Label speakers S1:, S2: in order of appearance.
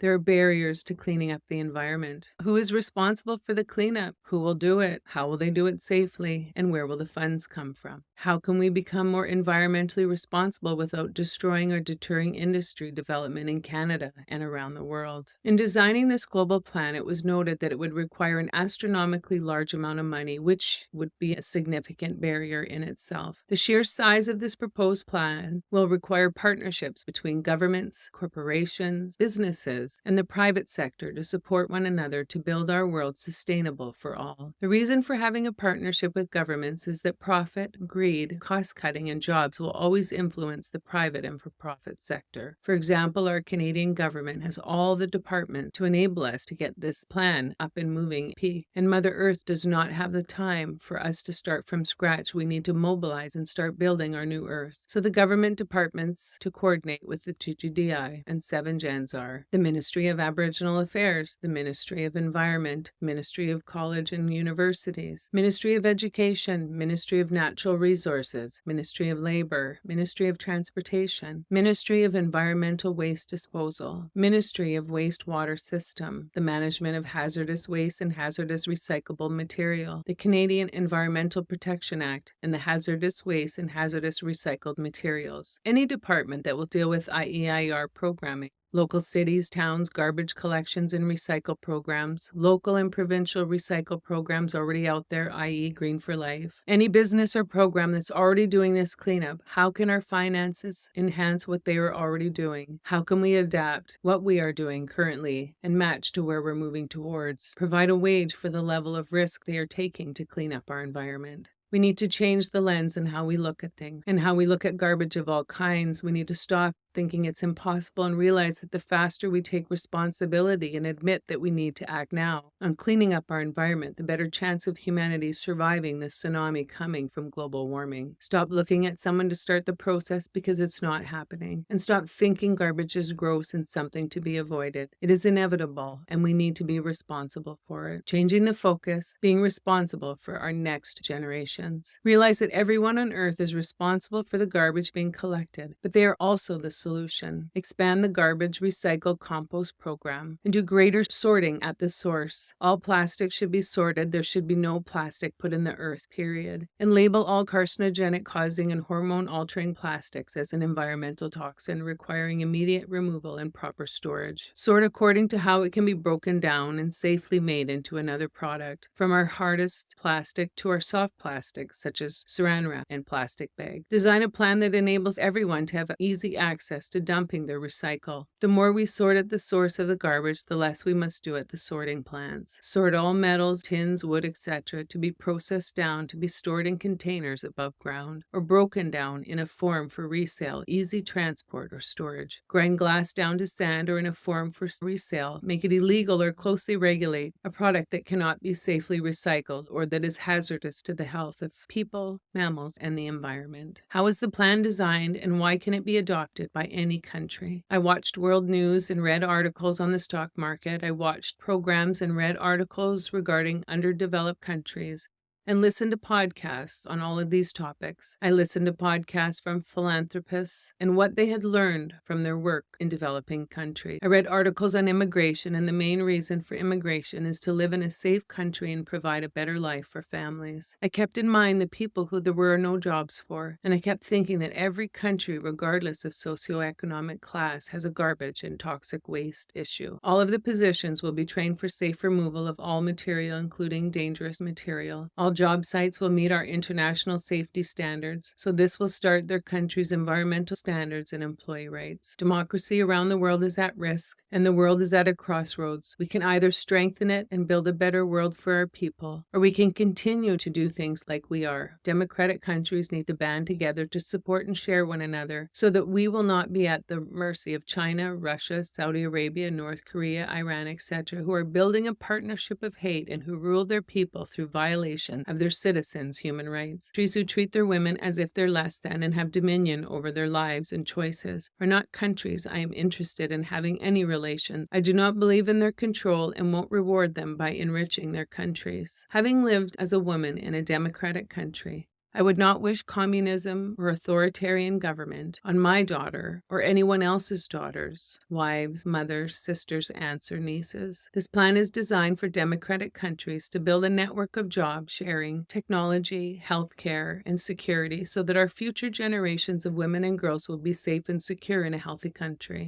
S1: There are barriers to cleaning up the environment. Who is responsible for the cleanup? Who will do it? How will they do it safely? And where will the funds come from? How can we become more environmentally responsible without destroying or deterring industry development in Canada and around the world? In designing this global plan, it was noted that it would require an astronomically large amount of money, which would be a significant barrier in itself. The sheer size of this proposed plan will require partnerships between governments, corporations, businesses, and the private sector to support one another to build our world sustainable for all. The reason for having a partnership with governments is that profit, greed, cost-cutting, and jobs will always influence the private and for-profit sector. For example, our Canadian government has all the departments to enable us to get this plan up and moving, and Mother Earth does not have the time for us to start from scratch. We need to mobilize and start building our new Earth. So the government departments to coordinate with the TGDI and 7 gens are the Ministry of Aboriginal Affairs, the Ministry of Environment, Ministry of College and Universities, Ministry of Education, Ministry of Natural Resources, Ministry of Labor, Ministry of Transportation, Ministry of Environmental Waste Disposal, Ministry of Wastewater System, the Management of Hazardous Waste and Hazardous Recyclable Material, the Canadian Environmental Protection Act, and the Hazardous Waste and Hazardous Recycled Materials. Any department that will deal with IEIR programming, local cities, towns, garbage collections and recycle programs, local and provincial recycle programs already out there, i.e. Green for Life. Any business or program that's already doing this cleanup, how can our finances enhance what they are already doing? How can we adapt what we are doing currently and match to where we're moving towards? Provide a wage for the level of risk they are taking to clean up our environment. We need to change the lens in how we look at things and how we look at garbage of all kinds. We need to stop thinking it's impossible and realize that the faster we take responsibility and admit that we need to act now on cleaning up our environment, the better chance of humanity surviving this tsunami coming from global warming. Stop looking at someone to start the process because it's not happening, and stop thinking garbage is gross and something to be avoided. It is inevitable, and we need to be responsible for it. Changing the focus, being responsible for our next generations. Realize that everyone on Earth is responsible for the garbage being collected, but they are also the solution. Expand the garbage recycle compost program and do greater sorting at the source. All plastic should be sorted. There should be no plastic put in the earth, period. And label all carcinogenic causing and hormone altering plastics as an environmental toxin requiring immediate removal and proper storage. Sort according to how it can be broken down and safely made into another product, from our hardest plastic to our soft plastics such as saran wrap and plastic bag. Design a plan that enables everyone to have easy access to dumping their recycle. The more we sort at the source of the garbage, the less we must do at the sorting plants. Sort all metals, tins, wood, etc. to be processed down to be stored in containers above ground or broken down in a form for resale, easy transport or storage. Grind glass down to sand or in a form for resale. Make it illegal or closely regulate a product that cannot be safely recycled or that is hazardous to the health of people, mammals, and the environment. How is the plan designed and why can it be adopted by any country? I watched world news and read articles on the stock market. I watched programs and read articles regarding underdeveloped countries and listened to podcasts on all of these topics. I listened to podcasts from philanthropists and what they had learned from their work in developing countries. I read articles on immigration, and the main reason for immigration is to live in a safe country and provide a better life for families. I kept in mind the people who there were no jobs for, and I kept thinking that every country, regardless of socioeconomic class, has a garbage and toxic waste issue. All of the positions will be trained for safe removal of all material, including dangerous material. All job sites will meet our international safety standards, so this will start their country's environmental standards and employee rights. Democracy around the world is at risk, and the world is at a crossroads. We can either strengthen it and build a better world for our people, or we can continue to do things like we are. Democratic countries need to band together to support and share one another so that we will not be at the mercy of China, Russia, Saudi Arabia, North Korea, Iran, etc., who are building a partnership of hate and who rule their people through violation of their citizens' human rights. Countries who treat their women as if they're less than and have dominion over their lives and choices are not countries I am interested in having any relations. I do not believe in their control and won't reward them by enriching their countries. Having lived as a woman in a democratic country, I would not wish communism or authoritarian government on my daughter or anyone else's daughters, wives, mothers, sisters, aunts, or nieces. This plan is designed for democratic countries to build a network of job sharing, technology, healthcare, and security so that our future generations of women and girls will be safe and secure in a healthy country.